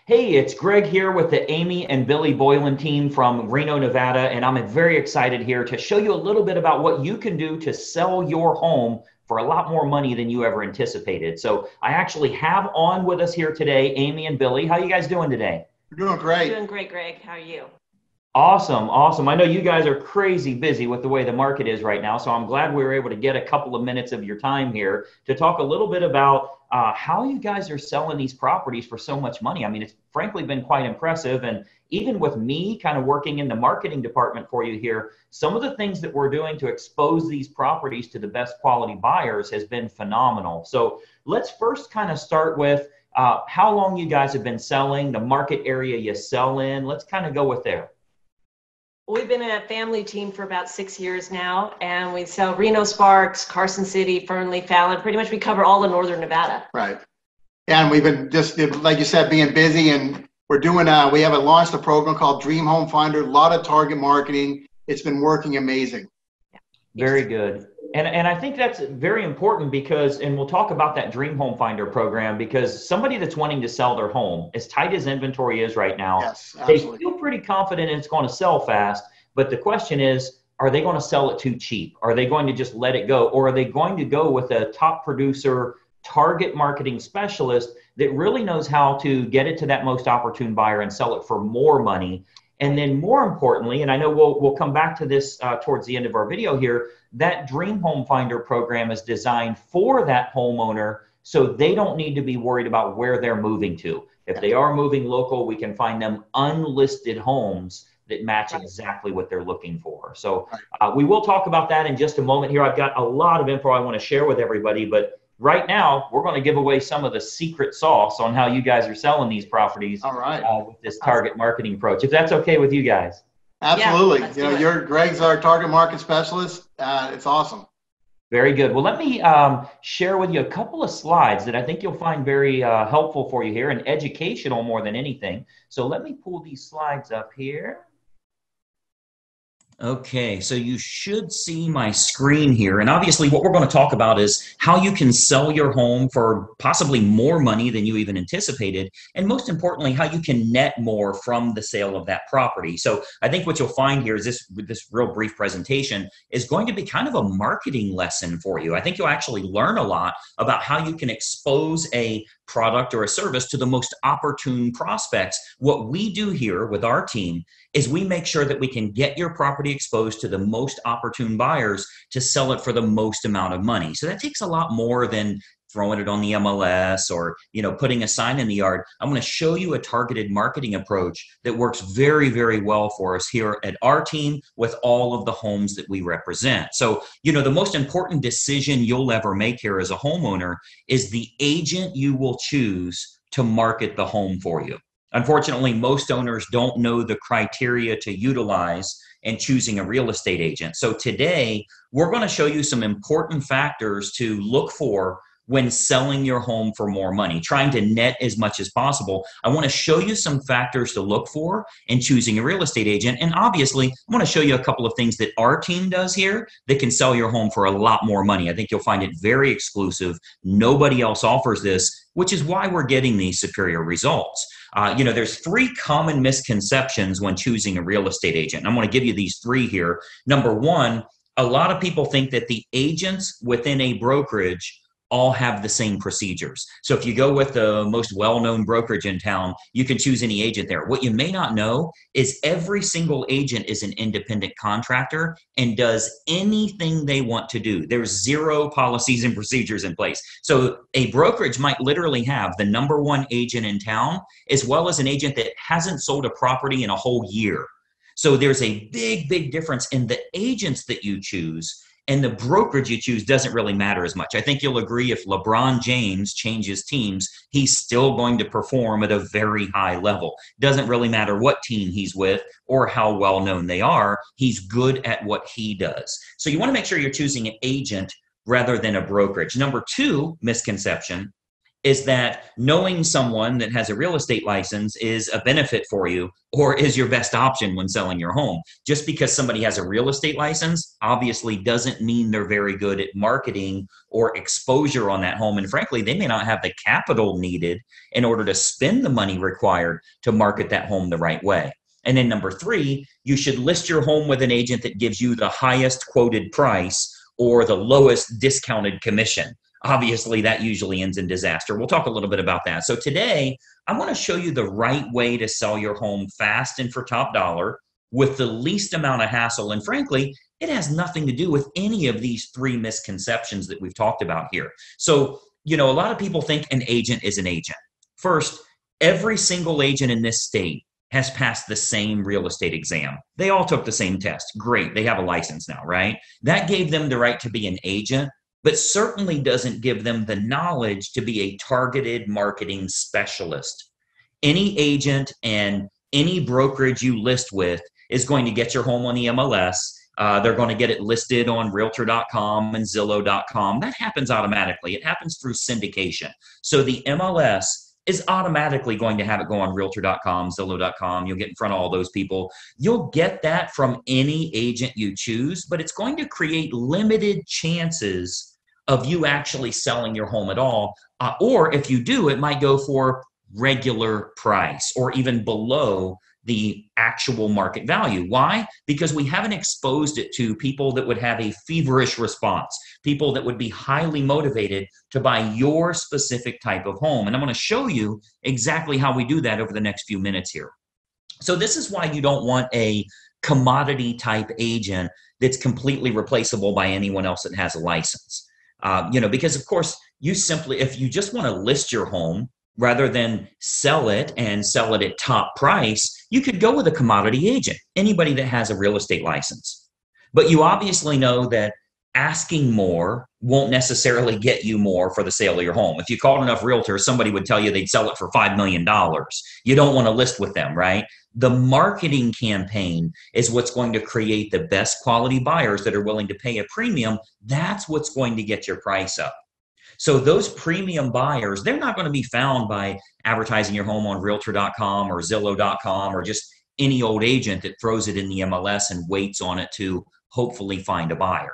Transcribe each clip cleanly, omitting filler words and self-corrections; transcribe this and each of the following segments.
Hey, it's Greg here with the Amy and Billy Boylan team from Reno, Nevada, and I'm very excited here to show you a little bit about what you can do to sell your home for a lot more money than you ever anticipated. So I actually have on with us here today, Amy and Billy. How you guys doing today? We're doing great. Doing great, Greg. How are you? Awesome, awesome. I know you guys are crazy busy with the way the market is right now, so I'm glad we were able to get a couple of minutes of your time here to talk a little bit about how you guys are selling these properties for so much money. I mean, it's frankly been quite impressive. And even with me kind of working in the marketing department for you here, some of the things that we're doing to expose these properties to the best quality buyers has been phenomenal. So let's first kind of start with how long you guys have been selling, the market area you sell in. Let's kind of go with there. We've been a family team for about 6 years now, and we sell Reno-Sparks, Carson City, Fernley, Fallon. Pretty much we cover all of northern Nevada. Right. And we've been just, like you said, being busy, and we're doing, we haven't launched a program called Dream Home Finder, a lot of target marketing. It's been working amazing. Very good. And I think that's very important because, and we'll talk about that Dream Home Finder program, because somebody that's wanting to sell their home, as tight as inventory is right now, yes, they feel pretty confident it's going to sell fast. But the question is, are they going to sell it too cheap? Are they going to just let it go? Or are they going to go with a top producer, target marketing specialist that really knows how to get it to that most opportune buyer and sell it for more money? And then more importantly, and I know we'll come back to this towards the end of our video here, that Dream Home Finder program is designed for that homeowner so they don't need to be worried about where they're moving to. If they are moving local, we can find them unlisted homes that match exactly what they're looking for. So we will talk about that in just a moment here. I've got a lot of info I want to share with everybody, but right now, we're going to give away some of the secret sauce on how you guys are selling these properties. All right. With this target marketing approach, if that's okay with you guys. Absolutely. Yeah, Greg's our target market specialist. It's awesome. Very good. Well, let me share with you a couple of slides that I think you'll find very helpful for you here and educational more than anything. So let me pull these slides up here. Okay, so you should see my screen here. And obviously what we're going to talk about is how you can sell your home for possibly more money than you even anticipated. And most importantly, how you can net more from the sale of that property. So I think what you'll find here is this real brief presentation is going to be kind of a marketing lesson for you. I think you'll actually learn a lot about how you can expose a product or a service to the most opportune prospects. What we do here with our team is we make sure that we can get your property exposed to the most opportune buyers to sell it for the most amount of money. So that takes a lot more than throwing it on the MLS or, putting a sign in the yard. I'm going to show you a targeted marketing approach that works very, very well for us here at our team with all of the homes that we represent. So, the most important decision you'll ever make here as a homeowner is the agent you will choose to market the home for you. Unfortunately, most owners don't know the criteria to utilize in choosing a real estate agent. So today, we're going to show you some important factors to look for when selling your home for more money, trying to net as much as possible. I want to show you some factors to look for in choosing a real estate agent. And obviously, I want to show you a couple of things that our team does here that can sell your home for a lot more money. I think you'll find it very exclusive. Nobody else offers this, which is why we're getting these superior results. There's three common misconceptions when choosing a real estate agent. I'm going to give you these three here. Number one, a lot of people think that the agents within a brokerage all have the same procedures. So if you go with the most well-known brokerage in town, you can choose any agent there. What you may not know is every single agent is an independent contractor and does anything they want to do. There's zero policies and procedures in place. So a brokerage might literally have the number one agent in town, as well as an agent that hasn't sold a property in a whole year. So there's a big, big difference in the agents that you choose. And the brokerage you choose doesn't really matter as much. I think you'll agree if LeBron James changes teams, he's still going to perform at a very high level. Doesn't really matter what team he's with or how well known they are. He's good at what he does. So you want to make sure you're choosing an agent rather than a brokerage. Number two misconception is that knowing someone that has a real estate license is a benefit for you or is your best option when selling your home. Just because somebody has a real estate license obviously doesn't mean they're very good at marketing or exposure on that home. And frankly, they may not have the capital needed in order to spend the money required to market that home the right way. And then number three, you should list your home with an agent that gives you the highest quoted price or the lowest discounted commission. Obviously, that usually ends in disaster. We'll talk a little bit about that. So today, I'm going to show you the right way to sell your home fast and for top dollar with the least amount of hassle. And frankly, it has nothing to do with any of these three misconceptions that we've talked about here. So, a lot of people think an agent is an agent. First, every single agent in this state has passed the same real estate exam. They all took the same test. Great. They have a license now, right? That gave them the right to be an agent, but certainly doesn't give them the knowledge to be a targeted marketing specialist. Any agent and any brokerage you list with is going to get your home on the MLS. They're going to get it listed on Realtor.com and Zillow.com. That happens automatically. It happens through syndication. So the MLS is automatically going to have it go on Realtor.com, Zillow.com. You'll get in front of all those people. You'll get that from any agent you choose, but it's going to create limited chances of you actually selling your home at all. Or if you do, it might go for regular price or even below the actual market value. Why? Because we haven't exposed it to people that would have a feverish response, people that would be highly motivated to buy your specific type of home. And I'm going to show you exactly how we do that over the next few minutes here. So this is why you don't want a commodity type agent that's completely replaceable by anyone else that has a license. Because of course, if you just want to list your home rather than sell it and sell it at top price, you could go with a commodity agent, anybody that has a real estate license. But you obviously know that asking more won't necessarily get you more for the sale of your home. If you called enough realtors, somebody would tell you they'd sell it for $5 million. You don't want to list with them, right? The marketing campaign is what's going to create the best quality buyers that are willing to pay a premium. That's what's going to get your price up. So those premium buyers, they're not going to be found by advertising your home on Realtor.com or Zillow.com or just any old agent that throws it in the MLS and waits on it to hopefully find a buyer.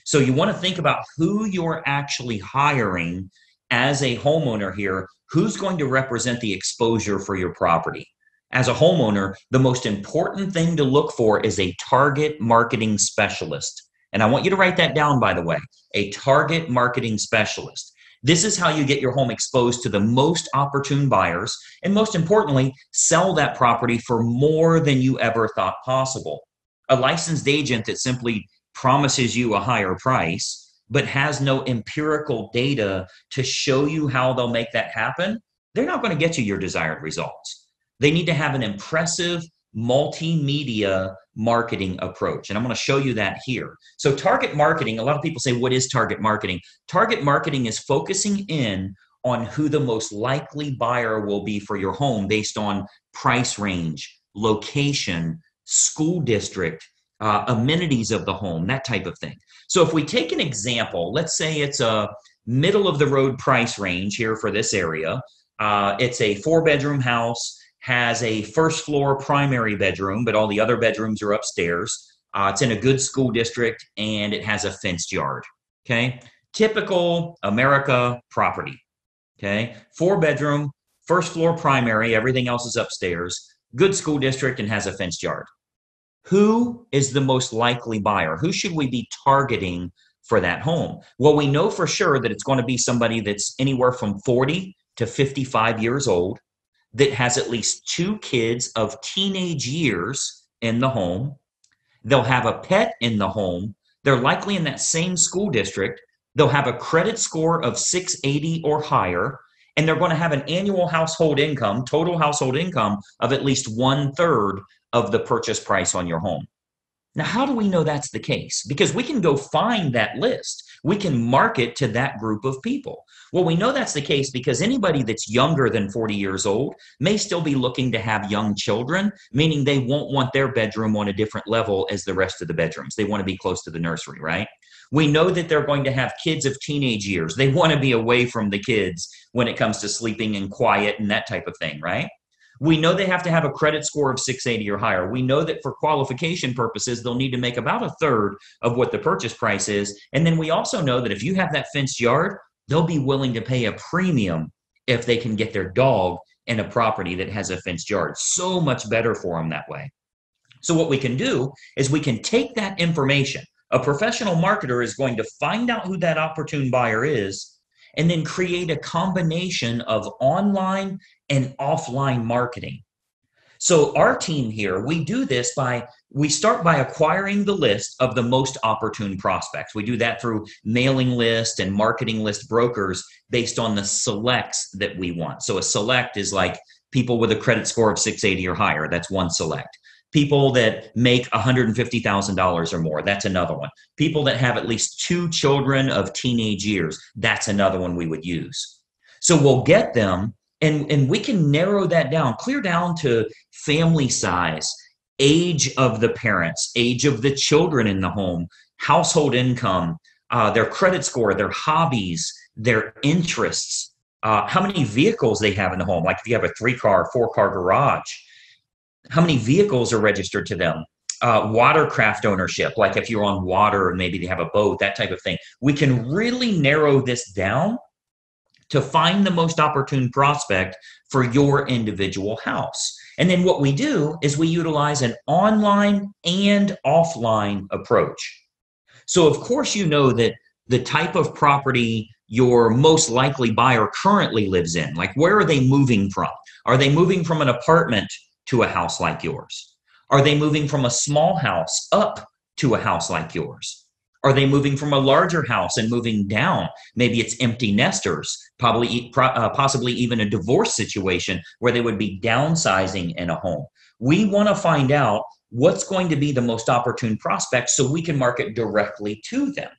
So you want to think about who you're actually hiring as a homeowner here, who's going to represent the exposure for your property. As a homeowner, the most important thing to look for is a target marketing specialist. And I want you to write that down, by the way, a target marketing specialist. This is how you get your home exposed to the most opportune buyers, and most importantly, sell that property for more than you ever thought possible. A licensed agent that simply promises you a higher price, but has no empirical data to show you how they'll make that happen, they're not going to get you your desired results. They need to have an impressive multimedia marketing approach. And I'm going to show you that here. So target marketing, a lot of people say, what is target marketing? Target marketing is focusing in on who the most likely buyer will be for your home based on price range, location, school district, amenities of the home, that type of thing. So if we take an example, let's say it's a middle of the road price range here for this area. It's a 4-bedroom house, has a first floor primary bedroom, but all the other bedrooms are upstairs. It's in a good school district and it has a fenced yard. Okay. Typical America property. Okay. 4-bedroom, first floor primary, everything else is upstairs, good school district and has a fenced yard. Who is the most likely buyer? Who should we be targeting for that home? Well, we know for sure that it's going to be somebody that's anywhere from 40 to 55 years old, that has at least 2 kids of teenage years in the home. They'll have a pet in the home. They're likely in that same school district. They'll have a credit score of 680 or higher, and they're going to have an annual household income, total household income of at least 1/3 of the purchase price on your home. Now, how do we know that's the case? Because we can go find that list. We can market to that group of people. Well, we know that's the case because anybody that's younger than 40 years old may still be looking to have young children, meaning they won't want their bedroom on a different level as the rest of the bedrooms. They want to be close to the nursery, right? We know that they're going to have kids of teenage years. They want to be away from the kids when it comes to sleeping and quiet and that type of thing, right? We know they have to have a credit score of 680 or higher. We know that for qualification purposes, they'll need to make about a third of what the purchase price is. And then we also know that if you have that fenced yard, they'll be willing to pay a premium if they can get their dog in a property that has a fenced yard. So much better for them that way. So what we can do is we can take that information. A professional marketer is going to find out who that opportune buyer is and then create a combination of online and offline marketing. So our team here, we do this we start by acquiring the list of the most opportune prospects. We do that through mailing list and marketing list brokers based on the selects that we want. So a select is like people with a credit score of 680 or higher. That's one select. People that make $150,000 or more, that's another one. People that have at least 2 children of teenage years, that's another one we would use. So we'll get them, and we can narrow that down, clear down to family size, age of the parents, age of the children in the home, household income, their credit score, their hobbies, their interests, how many vehicles they have in the home. Like if you have a 3-car, 4-car garage, how many vehicles are registered to them? Watercraft ownership, like if you're on water and maybe they have a boat, that type of thing. We can really narrow this down to find the most opportune prospect for your individual house. And then what we do is we utilize an online and offline approach. So of course, you know that the type of property your most likely buyer currently lives in, like where are they moving from? Are they moving from an apartment to a house like yours? Are they moving from a small house up to a house like yours? Are they moving from a larger house and moving down? Maybe it's empty nesters, possibly even a divorce situation where they would be downsizing in a home. We want to find out what's going to be the most opportune prospect so we can market directly to them.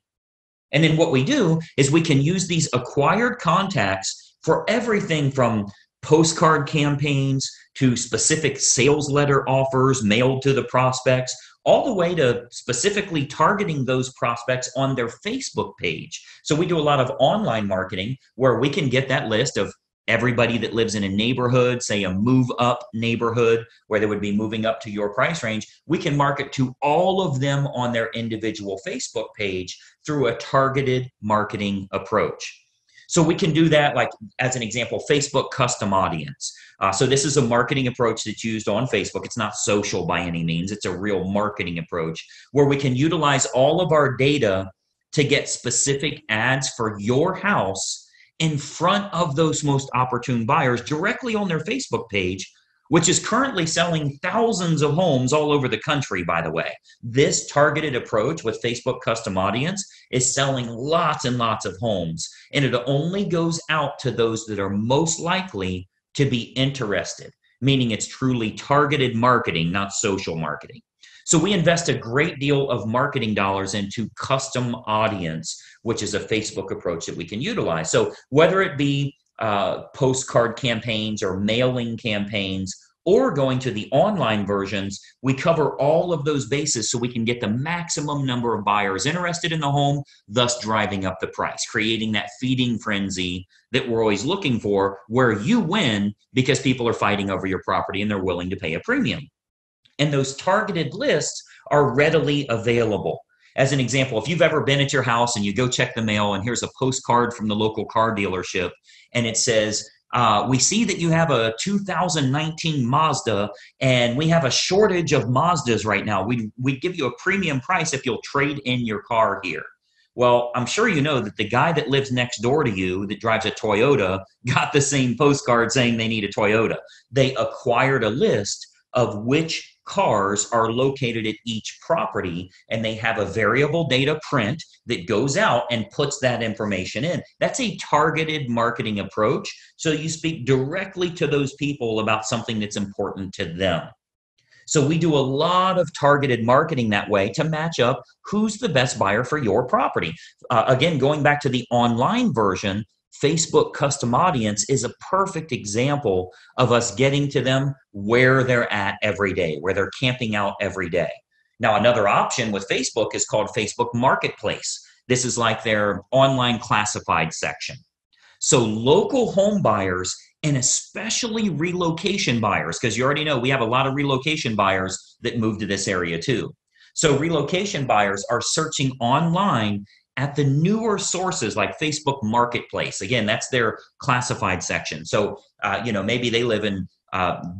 And then what we do is we can use these acquired contacts for everything from postcard campaigns to specific sales letter offers mailed to the prospects, all the way to specifically targeting those prospects on their Facebook page. So we do a lot of online marketing where we can get that list of everybody that lives in a neighborhood, say a move up neighborhood where they would be moving up to your price range. We can market to all of them on their individual Facebook page through a targeted marketing approach. So we can do that, like as an example, Facebook custom audience. So this is a marketing approach that's used on Facebook. It's not social by any means. It's a real marketing approach where we can utilize all of our data to get specific ads for your house in front of those most opportune buyers directly on their Facebook page, which is currently selling thousands of homes all over the country, by the way. This targeted approach with Facebook custom audience is selling lots and lots of homes, and it only goes out to those that are most likely to be interested, meaning it's truly targeted marketing, not social marketing. So we invest a great deal of marketing dollars into custom audience, which is a Facebook approach that we can utilize. So whether it be postcard campaigns or mailing campaigns or going to the online versions, we cover all of those bases so we can get the maximum number of buyers interested in the home, thus driving up the price, creating that feeding frenzy that we're always looking for, where you win because people are fighting over your property and they're willing to pay a premium. And those targeted lists are readily available. As an example, if you've ever been at your house and you go check the mail and here's a postcard from the local car dealership and it says, we see that you have a 2019 Mazda and we have a shortage of Mazdas right now. We'd give you a premium price if you'll trade in your car here. Well, I'm sure you know that the guy that lives next door to you that drives a Toyota got the same postcard saying they need a Toyota. They acquired a list of which cars are located at each property, and they have a variable data print that goes out and puts that information in. That's a targeted marketing approach. So you speak directly to those people about something that's important to them. So we do a lot of targeted marketing that way to match up who's the best buyer for your property. Again, going back to the online version, Facebook custom audience is a perfect example of us getting to them where they're at every day, where they're camping out every day. Now, another option with Facebook is called Facebook Marketplace. This is like their online classified section. So local home buyers, and especially relocation buyers, because you already know we have a lot of relocation buyers that move to this area too. So relocation buyers are searching online at the newer sources like Facebook Marketplace. Again, that's their classified section. So, maybe they live in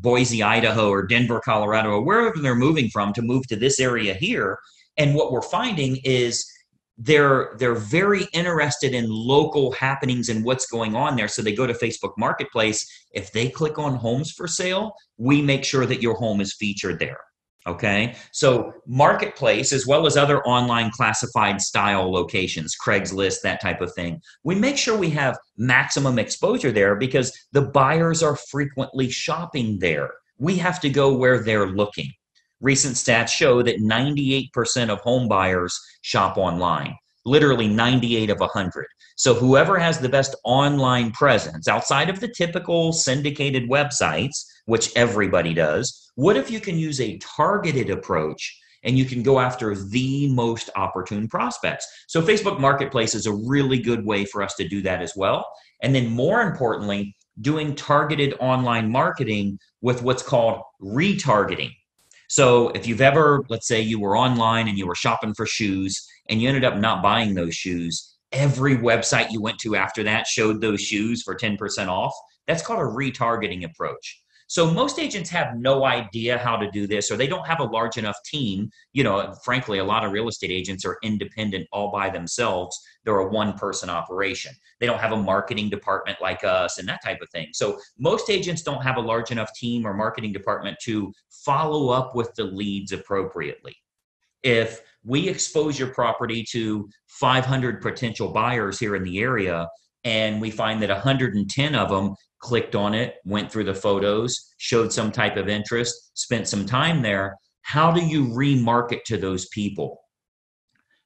Boise, Idaho, or Denver, Colorado, or wherever they're moving from to move to this area here. And what we're finding is they're very interested in local happenings and what's going on there. So they go to Facebook Marketplace. If they click on homes for sale, we make sure that your home is featured there. Okay, so Marketplace, as well as other online classified style locations, Craigslist, that type of thing, we make sure we have maximum exposure there because the buyers are frequently shopping there. We have to go where they're looking. Recent stats show that 98% of home buyers shop online, literally 98 of 100. So whoever has the best online presence outside of the typical syndicated websites, which everybody does, what if you can use a targeted approach and you can go after the most opportune prospects? So Facebook Marketplace is a really good way for us to do that as well. And then more importantly, doing targeted online marketing with what's called retargeting. So if you've ever, let's say you were online and you were shopping for shoes and you ended up not buying those shoes, every website you went to after that showed those shoes for 10% off. That's called a retargeting approach. So most agents have no idea how to do this, or they don't have a large enough team. Frankly, a lot of real estate agents are independent all by themselves. They're a one-person operation. They don't have a marketing department like us and that type of thing. So most agents don't have a large enough team or marketing department to follow up with the leads appropriately. If we expose your property to 500 potential buyers here in the area, and we find that 110 of them clicked on it, went through the photos, showed some type of interest, spent some time there, how do you remarket to those people?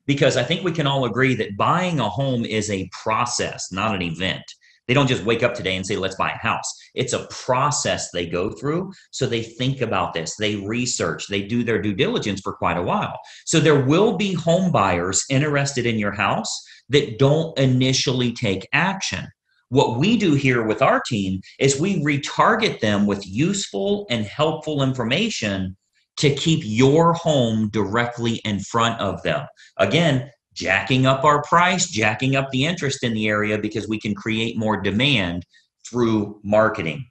Because I think we can all agree that buying a home is a process, not an event. They don't just wake up today and say, let's buy a house. It's a process they go through. So they think about this, they research, they do their due diligence for quite a while. So there will be home buyers interested in your house that don't initially take action. What we do here with our team is we retarget them with useful and helpful information to keep your home directly in front of them. Again, jacking up our price, jacking up the interest in the area because we can create more demand through marketing.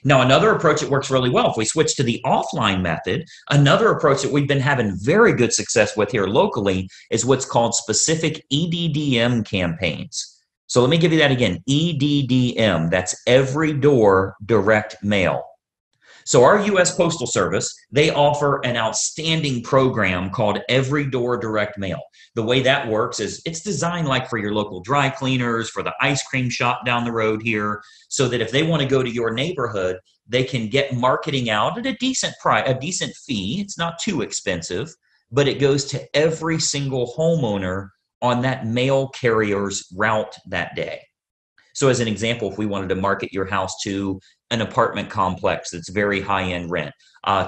Now, another approach that works really well, if we switch to the offline method, another approach that we've been having very good success with here locally is what's called specific EDDM campaigns. So let me give you that again, EDDM, that's every door direct mail. So our U.S. Postal Service, they offer an outstanding program called Every Door Direct Mail. The way that works is it's designed like for your local dry cleaners, for the ice cream shop down the road here, so that if they want to go to your neighborhood, they can get marketing out at a decent price, a decent fee. It's not too expensive, but it goes to every single homeowner on that mail carrier's route that day. So as an example, if we wanted to market your house to an apartment complex that's very high-end rent,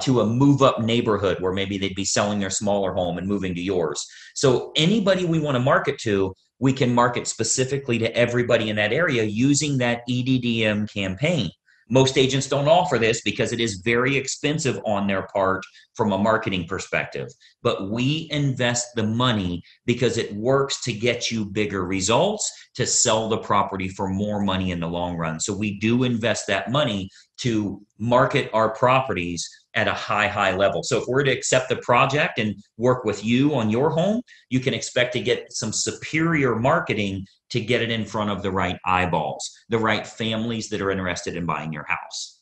to a move-up neighborhood where maybe they'd be selling their smaller home and moving to yours. So anybody we want to market to, we can market specifically to everybody in that area using that EDDM campaign. Most agents don't offer this because it is very expensive on their part from a marketing perspective. But we invest the money because it works to get you bigger results, to sell the property for more money in the long run. So we do invest that money to market our properties at a high level. So if we're to accept the project and work with you on your home, you can expect to get some superior marketing to get it in front of the right eyeballs, the right families that are interested in buying your house.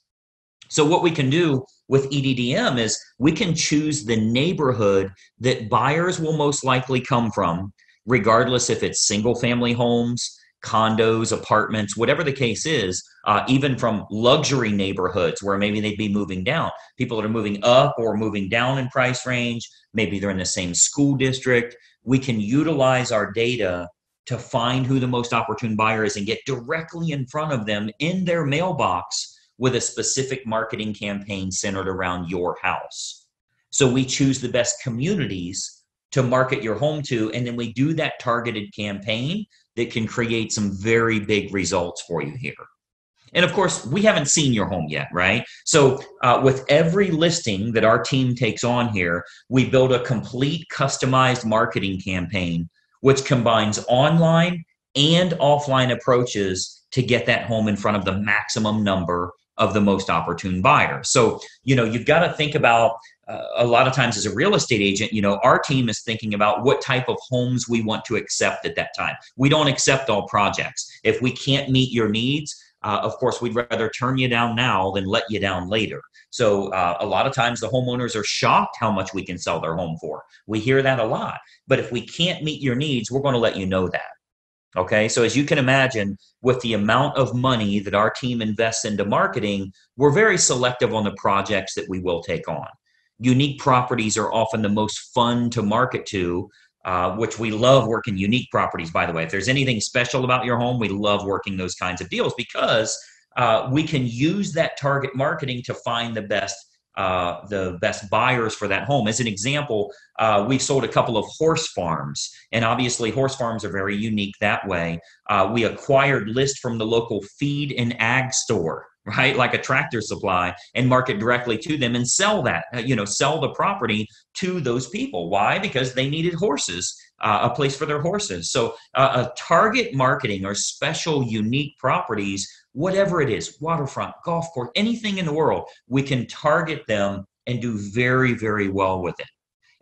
So what we can do with EDDM is we can choose the neighborhood that buyers will most likely come from, regardless if it's single family homes, condos, apartments, whatever the case is, even from luxury neighborhoods where maybe they'd be moving down. People that are moving up or moving down in price range, maybe they're in the same school district. We can utilize our data to find who the most opportune buyer is and get directly in front of them in their mailbox with a specific marketing campaign centered around your house. So we choose the best communities to market your home to. And then we do that targeted campaign that can create some very big results for you here. And of course, we haven't seen your home yet, right? So with every listing that our team takes on here, we build a complete customized marketing campaign, which combines online and offline approaches to get that home in front of the maximum number of the most opportune buyers. So, you've got to think about a lot of times as a real estate agent, our team is thinking about what type of homes we want to accept at that time. We don't accept all projects. If we can't meet your needs, of course, we'd rather turn you down now than let you down later. So a lot of times the homeowners are shocked how much we can sell their home for. We hear that a lot. But if we can't meet your needs, we're going to let you know that. Okay, so as you can imagine, with the amount of money that our team invests into marketing, we're very selective on the projects that we will take on. Unique properties are often the most fun to market to, which we love working unique properties, by the way. If there's anything special about your home, we love working those kinds of deals because we can use that target marketing to find the best buyers for that home. As an example, we've sold a couple of horse farms, and obviously horse farms are very unique that way. We acquired lists from the local feed and ag store, right? Like a Tractor Supply, and market directly to them and sell that, sell the property to those people. Why? Because they needed horses, a place for their horses. So a target marketing or special unique properties, whatever it is, waterfront, golf course, anything in the world, we can target them and do very, very well with it.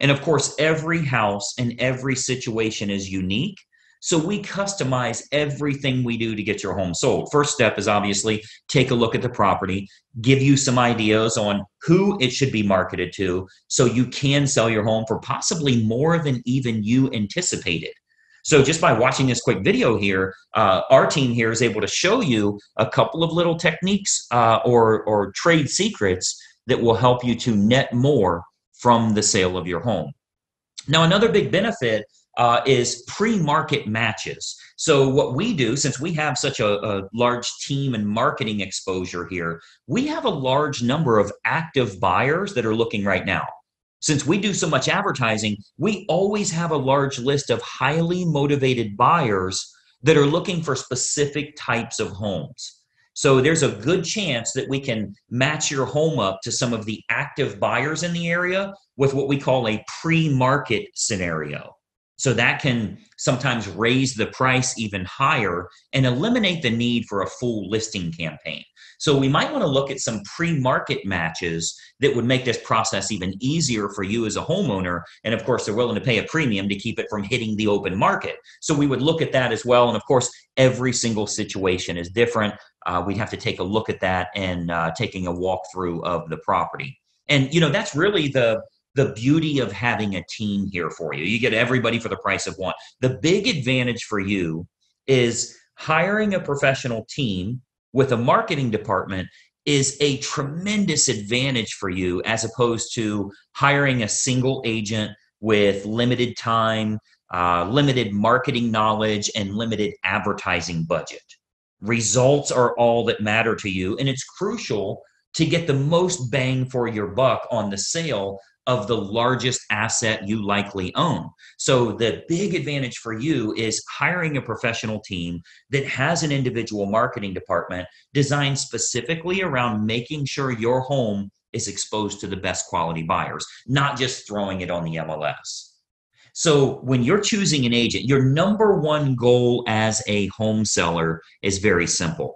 And of course, every house and every situation is unique. So we customize everything we do to get your home sold. First step is obviously take a look at the property, give you some ideas on who it should be marketed to so you can sell your home for possibly more than even you anticipated. So just by watching this quick video here, our team here is able to show you a couple of little techniques or trade secrets that will help you to net more from the sale of your home. Now, another big benefit is pre-market matches. So what we do, since we have such a large team and marketing exposure here, we have a large number of active buyers that are looking right now. Since we do so much advertising, we always have a large list of highly motivated buyers that are looking for specific types of homes. So there's a good chance that we can match your home up to some of the active buyers in the area with what we call a pre-market scenario. So that can sometimes raise the price even higher and eliminate the need for a full listing campaign. So we might want to look at some pre-market matches that would make this process even easier for you as a homeowner. And of course, they're willing to pay a premium to keep it from hitting the open market. So we would look at that as well. And of course, every single situation is different. We'd have to take a look at that and taking a walkthrough of the property. And, that's really the beauty of having a team here for you. You get everybody for the price of one. The big advantage for you is hiring a professional team with a marketing department is a tremendous advantage for you as opposed to hiring a single agent with limited time, limited marketing knowledge, and limited advertising budget. Results are all that matter to you, and it's crucial to get the most bang for your buck on the sale of the largest asset you likely own. So the big advantage for you is hiring a professional team that has an individual marketing department designed specifically around making sure your home is exposed to the best quality buyers, not just throwing it on the MLS. So when you're choosing an agent, your number one goal as a home seller is very simple.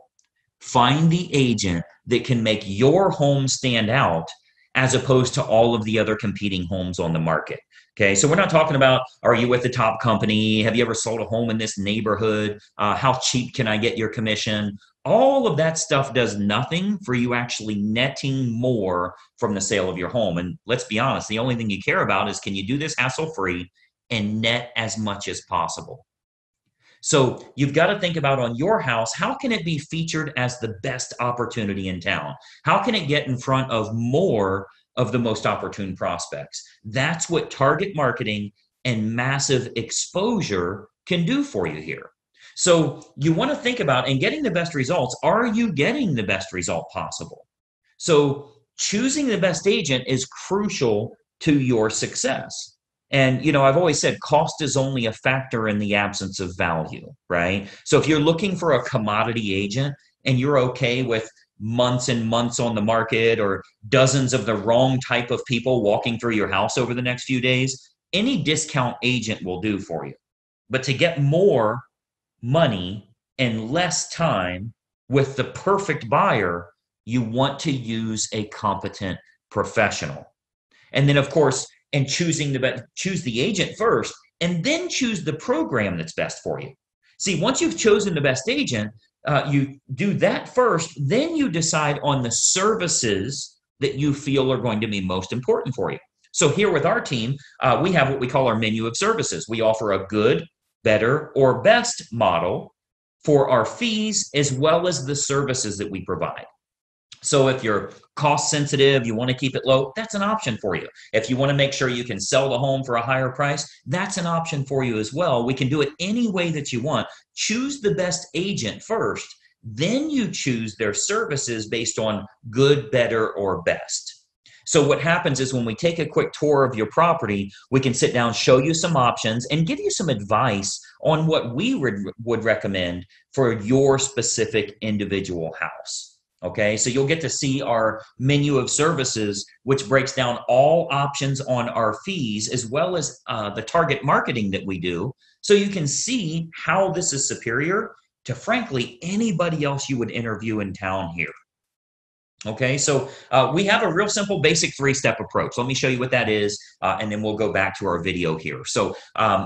Find the agent that can make your home stand out as opposed to all of the other competing homes on the market. Okay, so we're not talking about, are you with the top company? Have you ever sold a home in this neighborhood? How cheap can I get your commission? All of that stuff does nothing for you actually netting more from the sale of your home. And let's be honest, the only thing you care about is, can you do this hassle-free and net as much as possible? So you've got to think about, on your house, how can it be featured as the best opportunity in town? How can it get in front of more of the most opportune prospects? That's what target marketing and massive exposure can do for you here. So you want to think about, in getting the best results, are you getting the best result possible? So choosing the best agent is crucial to your success. And, I've always said cost is only a factor in the absence of value, right? So if you're looking for a commodity agent and you're okay with months and months on the market or dozens of the wrong type of people walking through your house over the next few days, any discount agent will do for you. But to get more money and less time with the perfect buyer, you want to use a competent professional. And then, of course, and choose the agent first, and then choose the program that's best for you. See, once you've chosen the best agent, you do that first, then you decide on the services that you feel are going to be most important for you. So here with our team, we have what we call our menu of services. We offer a good, better, or best model for our fees as well as the services that we provide. So if you're cost sensitive, you want to keep it low, that's an option for you. If you want to make sure you can sell the home for a higher price, that's an option for you as well. We can do it any way that you want. Choose the best agent first, then you choose their services based on good, better, or best. So what happens is when we take a quick tour of your property, we can sit down, show you some options, and give you some advice on what we would recommend for your specific individual house. Okay, so you'll get to see our menu of services, which breaks down all options on our fees, as well as the target marketing that we do. So you can see how this is superior to, frankly, anybody else you would interview in town here. Okay, so we have a real simple basic three-step approach. Let me show you what that is, and then we'll go back to our video here. So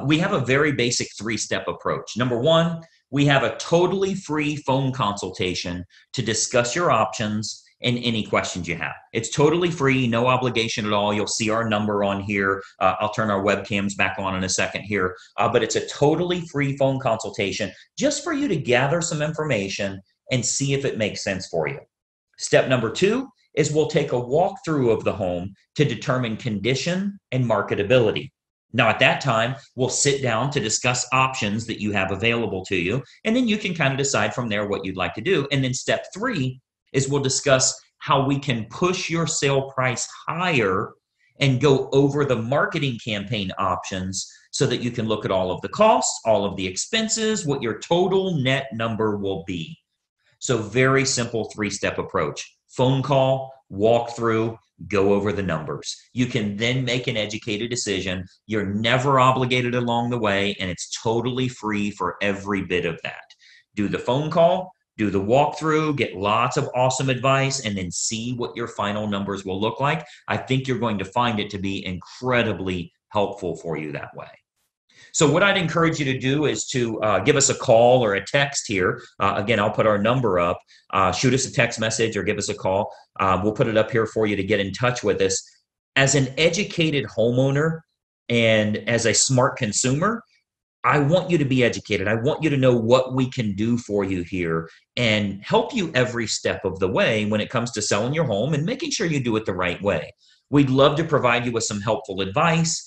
we have a very basic three-step approach. Number one, we have a totally free phone consultation to discuss your options and any questions you have. It's totally free, no obligation at all. You'll see our number on here. I'll turn our webcams back on in a second here, but it's a totally free phone consultation just for you to gather some information and see if it makes sense for you. Step number two is we'll take a walkthrough of the home to determine condition and marketability. Now, at that time, we'll sit down to discuss options that you have available to you, and then you can kind of decide from there what you'd like to do. And then step three is we'll discuss how we can push your sale price higher and go over the marketing campaign options so that you can look at all of the costs, all of the expenses, what your total net number will be. So very simple three-step approach. Phone call, walk through, go over the numbers. You can then make an educated decision. You're never obligated along the way, and it's totally free for every bit of that. Do the phone call, do the walkthrough, get lots of awesome advice, and then see what your final numbers will look like. I think you're going to find it to be incredibly helpful for you that way. So what I'd encourage you to do is to give us a call or a text here. Again, I'll put our number up. Shoot us a text message or give us a call. We'll put it up here for you to get in touch with us. As an educated homeowner and as a smart consumer, I want you to be educated. I want you to know what we can do for you here and help you every step of the way when it comes to selling your home and making sure you do it the right way. We'd love to provide you with some helpful advice,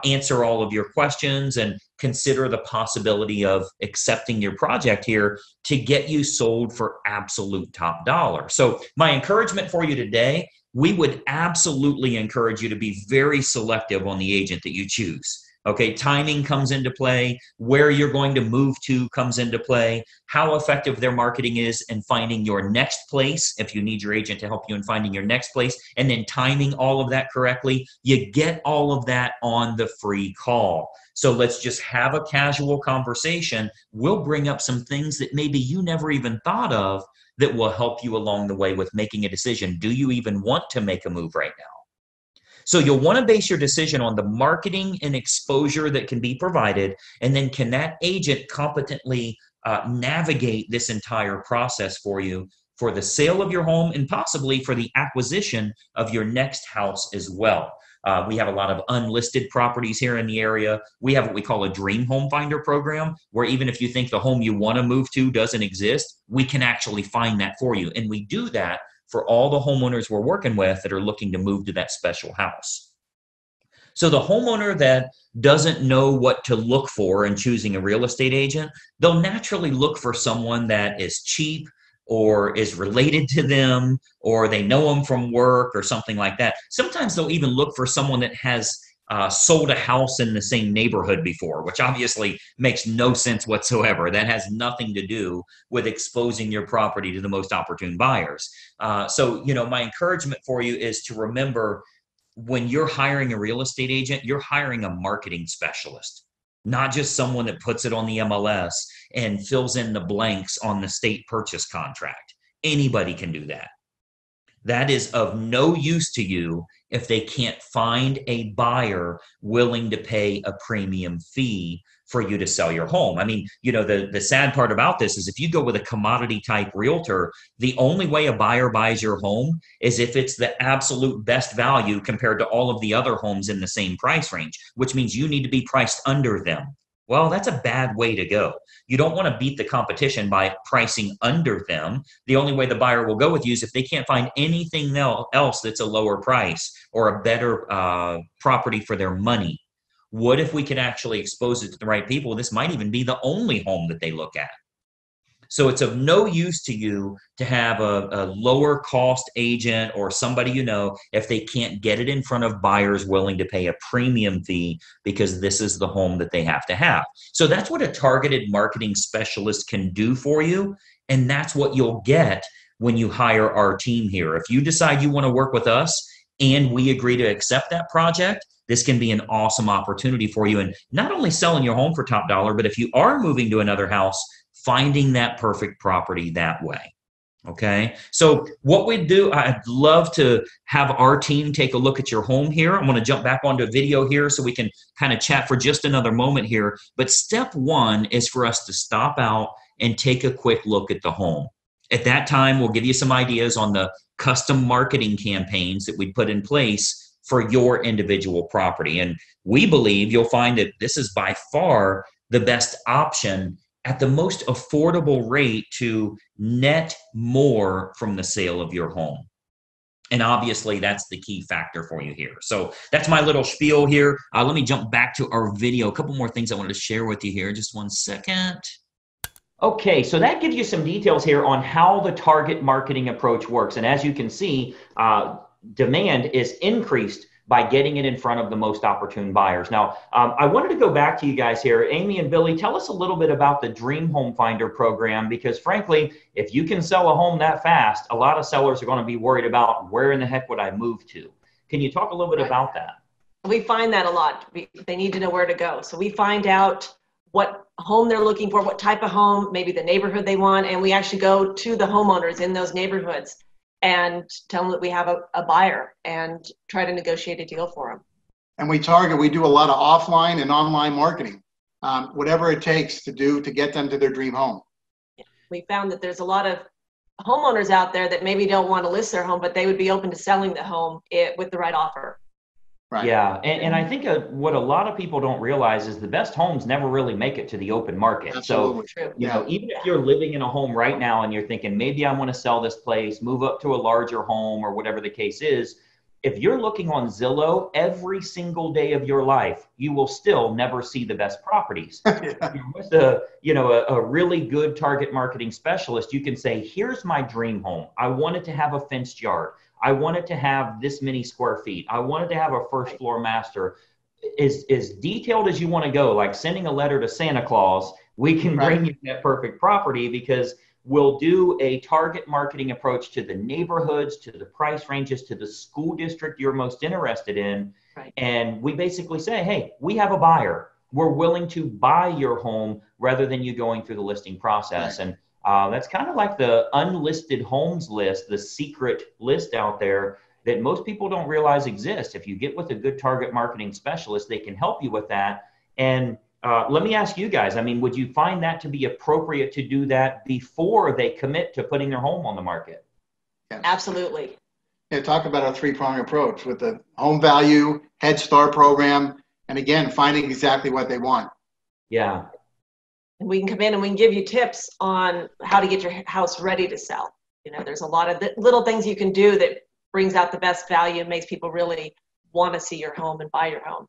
answer all of your questions, and consider the possibility of accepting your project here to get you sold for absolute top dollar. So my encouragement for you today, we would absolutely encourage you to be very selective on the agent that you choose. Okay, timing comes into play, where you're going to move to comes into play, how effective their marketing is in finding your next place, if you need your agent to help you in finding your next place, and then timing all of that correctly. You get all of that on the free call. So let's just have a casual conversation. We'll bring up some things that maybe you never even thought of that will help you along the way with making a decision. Do you even want to make a move right now? So you'll want to base your decision on the marketing and exposure that can be provided, and then can that agent competently navigate this entire process for you for the sale of your home and possibly for the acquisition of your next house as well. We have a lot of unlisted properties here in the area. We have what we call a dream home finder program, where even if you think the home you want to move to doesn't exist, we can actually find that for you. And we do that for all the homeowners we're working with that are looking to move to that special house. So the homeowner that doesn't know what to look for in choosing a real estate agent, they'll naturally look for someone that is cheap or is related to them, or they know them from work or something like that. Sometimes they'll even look for someone that has sold a house in the same neighborhood before, which obviously makes no sense whatsoever. That has nothing to do with exposing your property to the most opportune buyers. So, my encouragement for you is to remember, when you're hiring a real estate agent, you're hiring a marketing specialist, not just someone that puts it on the MLS and fills in the blanks on the state purchase contract. Anybody can do that. That is of no use to you if they can't find a buyer willing to pay a premium fee for you to sell your home. I mean, the sad part about this is if you go with a commodity type realtor, the only way a buyer buys your home is if it's the absolute best value compared to all of the other homes in the same price range, which means you need to be priced under them. Well, that's a bad way to go. You don't want to beat the competition by pricing under them. The only way the buyer will go with you is if they can't find anything else that's a lower price or a better property for their money. What if we could actually expose it to the right people? This might even be the only home that they look at. So it's of no use to you to have a lower cost agent or somebody if they can't get it in front of buyers willing to pay a premium fee because this is the home that they have to have. So that's what a targeted marketing specialist can do for you. And that's what you'll get when you hire our team here. If you decide you want to work with us and we agree to accept that project, this can be an awesome opportunity for you. And not only selling your home for top dollar, but if you are moving to another house, finding that perfect property that way. Okay. So what we do, I'd love to have our team take a look at your home here. I'm going to jump back onto a video here so we can kind of chat for just another moment here. But step one is for us to stop out and take a quick look at the home. At that time, we'll give you some ideas on the custom marketing campaigns that we put in place for your individual property. And we believe you'll find that this is by far the best option at the most affordable rate to net more from the sale of your home. And obviously, that's the key factor for you here. So that's my little spiel here. Let me jump back to our video. A couple more things I wanted to share with you here. Just one second. Okay, so that gives you some details here on how the target marketing approach works. And as you can see, demand is increased by getting it in front of the most opportune buyers. Now, I wanted to go back to you guys here. Amy and Billy, tell us a little bit about the Dream Home Finder program, because frankly, if you can sell a home that fast, a lot of sellers are going to be worried about where in the heck would I move to? Can you talk a little bit about that? We find that a lot. They need to know where to go. So we find out what home they're looking for, what type of home, maybe the neighborhood they want, and we actually go to the homeowners in those neighborhoods and tell them that we have a buyer and try to negotiate a deal for them. And we do a lot of offline and online marketing, whatever it takes to get them to their dream home. We found that there's a lot of homeowners out there that maybe don't want to list their home, but they would be open to selling the home with the right offer. Right. Yeah, and I think what a lot of people don't realize is the best homes never really make it to the open market. Absolutely. So, even if you're living in a home right now and you're thinking, maybe I want to sell this place, move up to a larger home or whatever the case is, if you're looking on Zillow every single day of your life, you will still never see the best properties. If you're with a really good target marketing specialist, you can say, here's my dream home. I want it to have a fenced yard. I want it to have this many square feet. I want it to have a first floor master. As detailed as you want to go, like sending a letter to Santa Claus, we can bring you that perfect property, because we'll do a target marketing approach to the neighborhoods, to the price ranges, to the school district you're most interested in. Right. And we basically say, hey, we have a buyer. We're willing to buy your home rather than you going through the listing process. Right. And that's kind of like the unlisted homes list, the secret list out there that most people don't realize exists. If you get with a good target marketing specialist, they can help you with that. And let me ask you guys, I mean, would you find that to be appropriate to do that before they commit to putting their home on the market? Yes. Absolutely. Yeah, talk about our three-pronged approach with the home value, Head Start program, and again, finding exactly what they want. Yeah. And we can come in and we can give you tips on how to get your house ready to sell. There's a lot of little things you can do that brings out the best value and makes people really want to see your home and buy your home.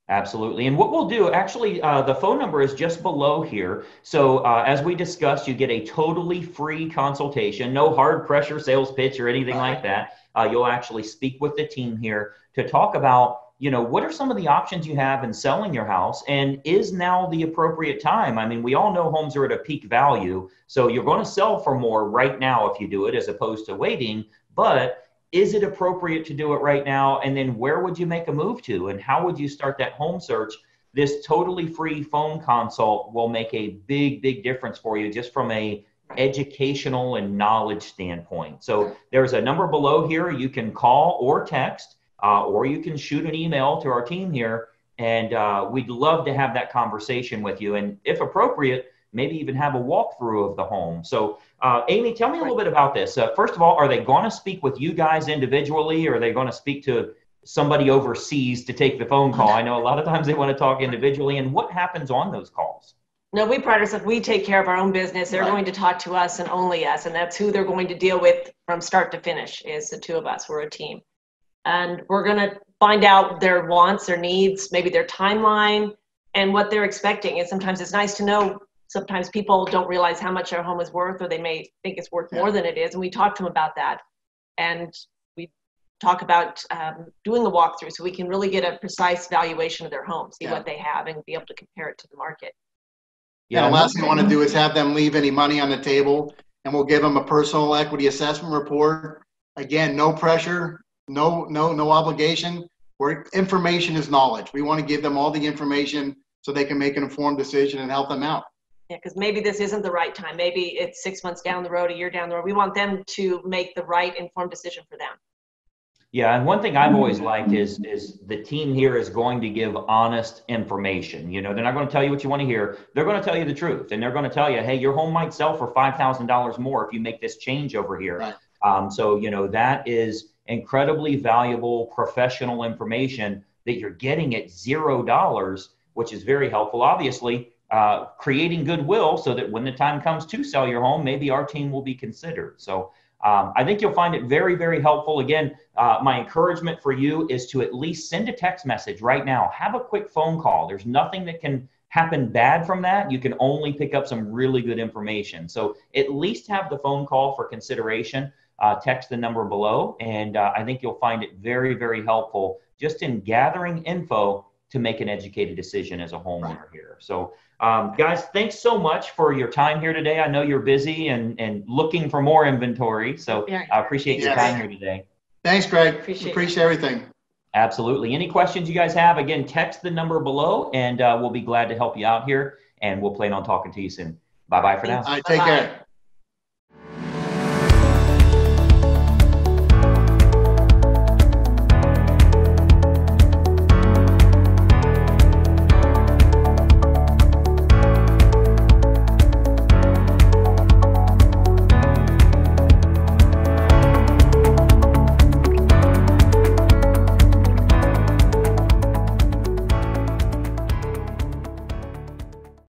Absolutely. And what we'll do, actually, the phone number is just below here. So as we discussed, you get a totally free consultation, no hard pressure sales pitch or anything like that. You'll actually speak with the team here to talk about what are some of the options you have in selling your house? And is now the appropriate time? I mean, we all know homes are at a peak value, so you're going to sell for more right now if you do it as opposed to waiting. But is it appropriate to do it right now? And then where would you make a move to? And how would you start that home search? This totally free phone consult will make a big, big difference for you just from a educational and knowledge standpoint. So there's a number below here. You can call or text, or you can shoot an email to our team here. And we'd love to have that conversation with you. And if appropriate, maybe even have a walkthrough of the home. So Amy, tell me a little bit about this. First of all, are they going to speak with you guys individually, or are they going to speak to somebody overseas to take the phone call? I know a lot of times they want to talk individually. And what happens on those calls? No, we pride ourselves. We take care of our own business. They're going to talk to us and only us. And that's who they're going to deal with from start to finish, is the two of us. We're a team. And we're going to find out their wants, their needs, maybe their timeline, and what they're expecting. And sometimes it's nice to know. Sometimes people don't realize how much their home is worth, or they may think it's worth more than it is. And we talk to them about that. And we talk about doing a walkthrough so we can really get a precise valuation of their home, see what they have, and be able to compare it to the market. Yeah, the last thing I want to do is have them leave any money on the table, and we'll give them a personal equity assessment report. Again, no pressure, no obligation. Where information is knowledge. We want to give them all the information so they can make an informed decision and help them out. Yeah, because maybe this isn't the right time. Maybe it's 6 months down the road, a year down the road. We want them to make the right informed decision for them. Yeah, and one thing I've always liked is the team here is going to give honest information. They're not going to tell you what you want to hear. They're going to tell you the truth, and they're going to tell you, hey, your home might sell for $5,000 more if you make this change over here. Right. So that is incredibly valuable professional information that you're getting at $0, which is very helpful. Obviously, creating goodwill so that when the time comes to sell your home, maybe our team will be considered. So I think you'll find it very, very helpful. Again, my encouragement for you is to at least send a text message right now. Have a quick phone call. There's nothing that can happen bad from that. You can only pick up some really good information. So at least have the phone call for consideration. Text the number below. And I think you'll find it very, very helpful just in gathering info to make an educated decision as a homeowner here. So guys, thanks so much for your time here today. I know you're busy and looking for more inventory. So I appreciate your time here today. Thanks, Greg. Appreciate everything. Absolutely. Any questions you guys have, again, text the number below and we'll be glad to help you out here. And we'll plan on talking to you soon. Bye-bye for now. All right, take care.